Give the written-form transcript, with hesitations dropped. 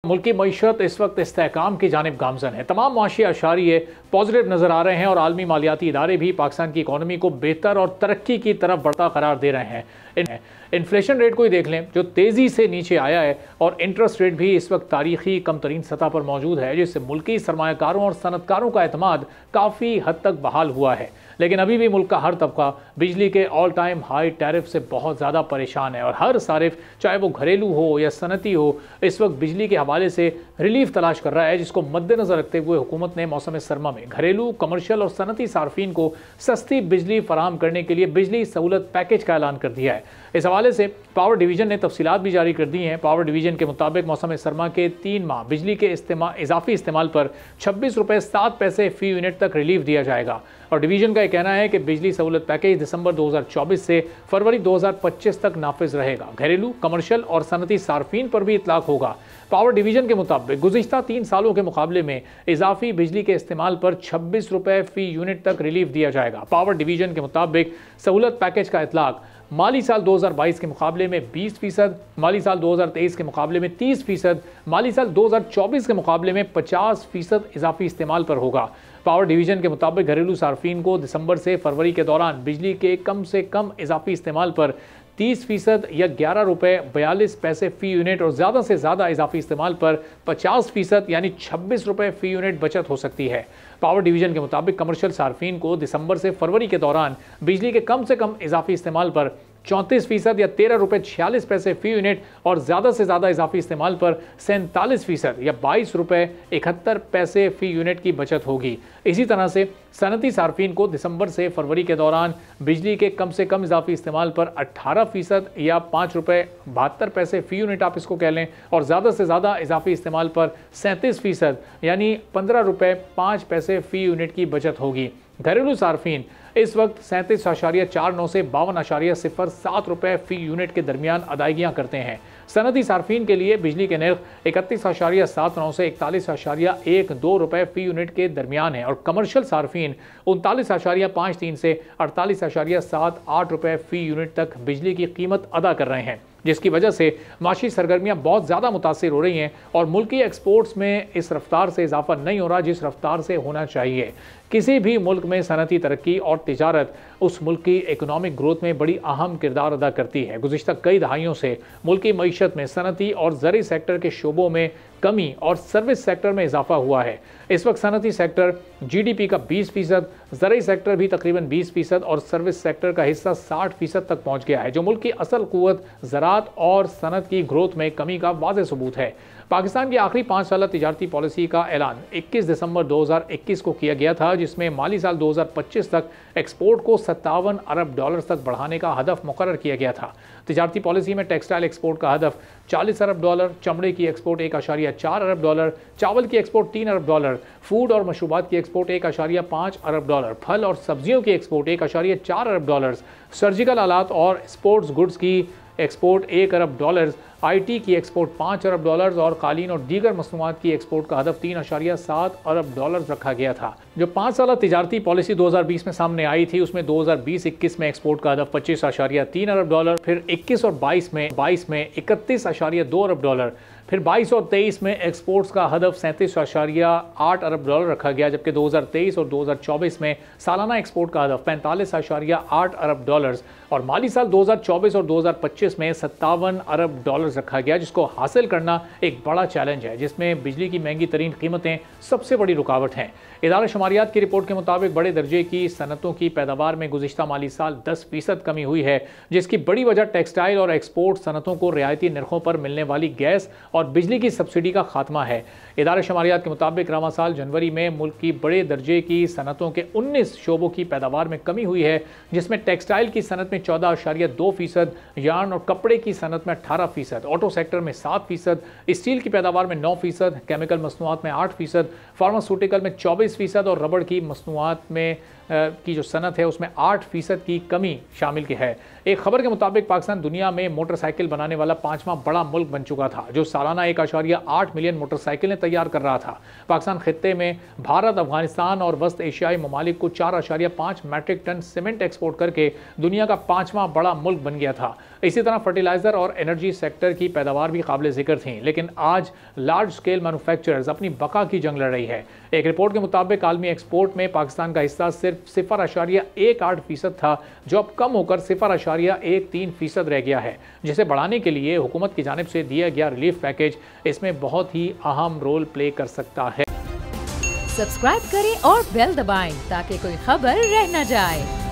मुल्की मईशत इस वक्त इस्तेहकाम की जानिब गामजन है। तमाम माशी अशारिये पॉजिटिव नज़र आ रहे हैं और आलमी मालियाती इदारे भी पाकिस्तान की इकॉनमी को बेहतर और तरक्की की तरफ बढ़ता करार दे रहे हैं। इन्फ्लेशन रेट को ही देख लें जो तेज़ी से नीचे आया है और इंटरेस्ट रेट भी इस वक्त तारीखी कम तरीन सतह पर मौजूद है, जिससे मुल्की सरमायाकारों और सनतकारों का एतमाद काफ़ी हद तक बहाल हुआ है। लेकिन अभी भी मुल्क का हर तबका बिजली के ऑल टाइम हाई टैरिफ से बहुत ज़्यादा परेशान है और हर सारिफ, चाहे वो घरेलू हो या सनती हो, इस वक्त बिजली के हवाले से रिलीफ तलाश कर रहा है, जिसको मद्देनज़र रखते हुए हुकूमत ने मौसम सरमा में घरेलू, कमर्शियल और सनती सार्फिन को सस्ती बिजली फराहम करने के लिए बिजली सहूलत पैकेज का ऐलान कर दिया है। इस हवाले से पावर डिवीज़न ने तफसीलात भी जारी कर दी हैं। पावर डिवीज़न के मुताबिक मौसम सरमा के 3 माह बिजली के इजाफी इस्तेमाल पर 26 रुपये 7 पैसे फ़ी यूनिट तक रिलीफ दिया जाएगा और डिवीज़न का कहना है कि बिजली सहूलत पैकेज दिसंबर 2024 से फरवरी 2025 तक नाफिज रहेगा। घरेलू, कमर्शियल और सनती सार्फिन पर भी इतलाक होगा। पावर डिवीज़न के मुताबिक गुज़िश्ता 3 सालों के मुकाबले में इजाफी बिजली के इस्तेमाल पर 26 रुपये फ़ी यूनिट तक रिलीफ दिया जाएगा। पावर डिवीज़न के मुताबिक सहूलत पैकेज का इतलाक माली साल 2022 के मुकाबले में 20%, माली साल 2023 के मुकाबले में 30%, माली साल 2024 के मुकाबले में 50% इजाफी इस्तेमाल पर होगा। पावर डिवीज़न के मुताबिक घरेलू सार्फिन को दिसंबर से फरवरी के दौरान बिजली के कम से कम इजाफी इस्तेमाल पर 30% या 11 रुपये 42 पैसे फ़ी यूनिट और ज़्यादा से ज़्यादा इजाफी इस्तेमाल पर 50% यानी 26 रुपये फ़ी यूनिट बचत हो सकती है। पावर डिवीज़न के मुताबिक कमर्शियल सार्फिन को दिसंबर से फरवरी के दौरान बिजली के कम से कम इजाफी इस्तेमाल पर 34% या 13 रुपये 46 पैसे फ़ी यूनिट और ज़्यादा से ज़्यादा इजाफी इस्तेमाल पर 47% या 22 रुपये 71 पैसे फ़ी यूनिट की बचत होगी। इसी तरह से सनती सार्फिन को दिसंबर से फरवरी के दौरान बिजली के कम से कम इजाफी इस्तेमाल पर 18% या 5 रुपये 72 पैसे फ़ी यूनिट आप इसको कह लें और ज़्यादा से ज़्यादा इजाफी इस्तेमाल पर 37% यानी 15 रुपये 5 पैसे फ़ी यूनिट की बचत होगी। घरेलू सार्फिन इस वक्त 37.49 से 52.07 रुपये फ़ी यूनिट के दरमियान अदायगियाँ करते हैं। सनती सार्फिन के लिए बिजली के नर्ख 31.79 से 41.12 रुपये फ़ी यूनिट के दरमियान है और कमर्शियल सार्फिन 39.53 से 48.78 रुपये फ़ी यूनिट तक बिजली की कीमत अदा कर रहे हैं, जिसकी वजह से माशी सरगर्मियाँ बहुत ज़्यादा मुतासिर हो रही हैं और मुल्की एक्सपोर्ट्स में इस रफ्तार से इजाफा नहीं हो रहा जिस रफ्तार से होना चाहिए। किसी भी मुल्क में सनती तरक्की और तिजारत उस मुल्क की इकोनॉमिक ग्रोथ में बड़ी अहम किरदार अदा करती है। गुज़िश्ता कई दहाइयों से मुल्की मईशत में सनती और ज़री सेक्टर के शोबों में कमी और सर्विस सेक्टर में इजाफा हुआ है। इस वक्त सनती सेक्टर GDP का 20%, ज़री सेक्टर भी तकरीबन 20% और सर्विस सेक्टर का हिस्सा 60% तक पहुँच गया है, जो मुल्क की असल क़ुव्वत ज़राअत और सनत की ग्रोथ में कमी का वाज़ेह सबूत है। पाकिस्तान की आखिरी 5 साला तिजारती पॉलिसी का ऐलान 21 दिसंबर 2021 को किया गया था, जिसमें माली साल 2025 तक एक्सपोर्ट को 57 अरब डॉलर तक बढ़ाने का हदफ मुकर्रर किया गया था। तिजारती पॉलिसी में टेक्सटाइल एक्सपोर्ट का हदफ 40 अरब डॉलर, चमड़े की एक्सपोर्ट 1.4 अरब डॉलर, चावल की एक्सपोर्ट 3 अरब डॉलर, फूड और मशरूबात की एक्सपोर्ट 1.5 अरब डॉलर, फल और सब्जियों की एक्सपोर्ट 1.4 अरब डॉलर, सर्जिकल आलात और स्पोर्ट्स गुड्स की एक्सपोर्ट 1 अरब डॉलर, IT की एक्सपोर्ट 5 अरब डॉलर और कालीन और दीगर मसनूआत की एक्सपोर्ट का हदफ 3.7 अरब डॉलर रखा गया था। जो 5 साला तिजारती पॉलिसी 2020 में सामने आई थी, उसमें 2020-21 में एक्सपोर्ट का हदफ 25.3 अरब डॉलर, फिर 21 और 22 में 31.2 अरब डॉलर, फिर 22 और 23 में एक्सपोर्ट्स का हदफ 37.8 अरब डॉलर रखा गया, जबकि 2023 और 2024 में सालाना एक्सपोर्ट का हदफ 45.8 अरब डॉलर और माली साल 2024 और 2025 में 57 अरब डॉलर रखा गया, जिसको हासिल करना एक बड़ा चैलेंज है, जिसमें बिजली की महंगी तरीन कीमतें सबसे बड़ी रुकावट हैं। इदारा शुमारियात की रिपोर्ट के मुताबिक बड़े दर्जे की सनतों की पैदावार में गुज़िश्ता माली साल 10% कमी हुई है, जिसकी बड़ी वजह टेक्सटाइल और एक्सपोर्ट सनतों को रियायती नरखों पर मिलने वाली गैस और बिजली की सब्सिडी का खात्मा है। इदारा शुमारियात के मुताबिक रवां साल जनवरी में मुल्क की बड़े दर्जे की सनतों के 19 शोबों की पैदावार में कमी हुई है, जिसमें टेक्सटाइल की सनत में 14.2%, यार्न और कपड़े की सनत में 18%, ऑटो सेक्टर में 7%, स्टील की पैदावार में 9%, केमिकल मसनूआत में 8%, फार्मास्यूटिकल में 24% और रबड़ की मसनूआत में की जो सनत है उसमें 8% की कमी शामिल की है। एक खबर के मुताबिक पाकिस्तान दुनिया में मोटरसाइकिल बनाने वाला 5वां बड़ा मुल्क बन चुका था, जो सालाना 1.8 मिलियन मोटरसाइकिलें तैयार कर रहा था। पाकिस्तान खित्ते में भारत, अफगानिस्तान और वस्त एशियाई ममालिक को 4.5 मैट्रिक टन सीमेंट एक्सपोर्ट करके दुनिया का 5वां बड़ा मुल्क बन गया था। इसी तरह फर्टिलाइज़र और एनर्जी सेक्टर की पैदावार भी काबिल ज़िक्र थी, लेकिन आज लार्ज स्केल मैन्युफैक्चरर्स अपनी बका की जंग लड़ रही है। एक रिपोर्ट के मुताबिक आलमी एक्सपोर्ट में पाकिस्तान का हिस्सा सिर्फ 0.18% था, जो अब कम होकर 0.13% रह गया है, जिसे बढ़ाने के लिए हुकूमत की जानिब से दिया गया रिलीफ पैकेज इसमें बहुत ही अहम रोल प्ले कर सकता है। सब्सक्राइब करें और बेल दबाएं ताकि कोई खबर रह न जाए।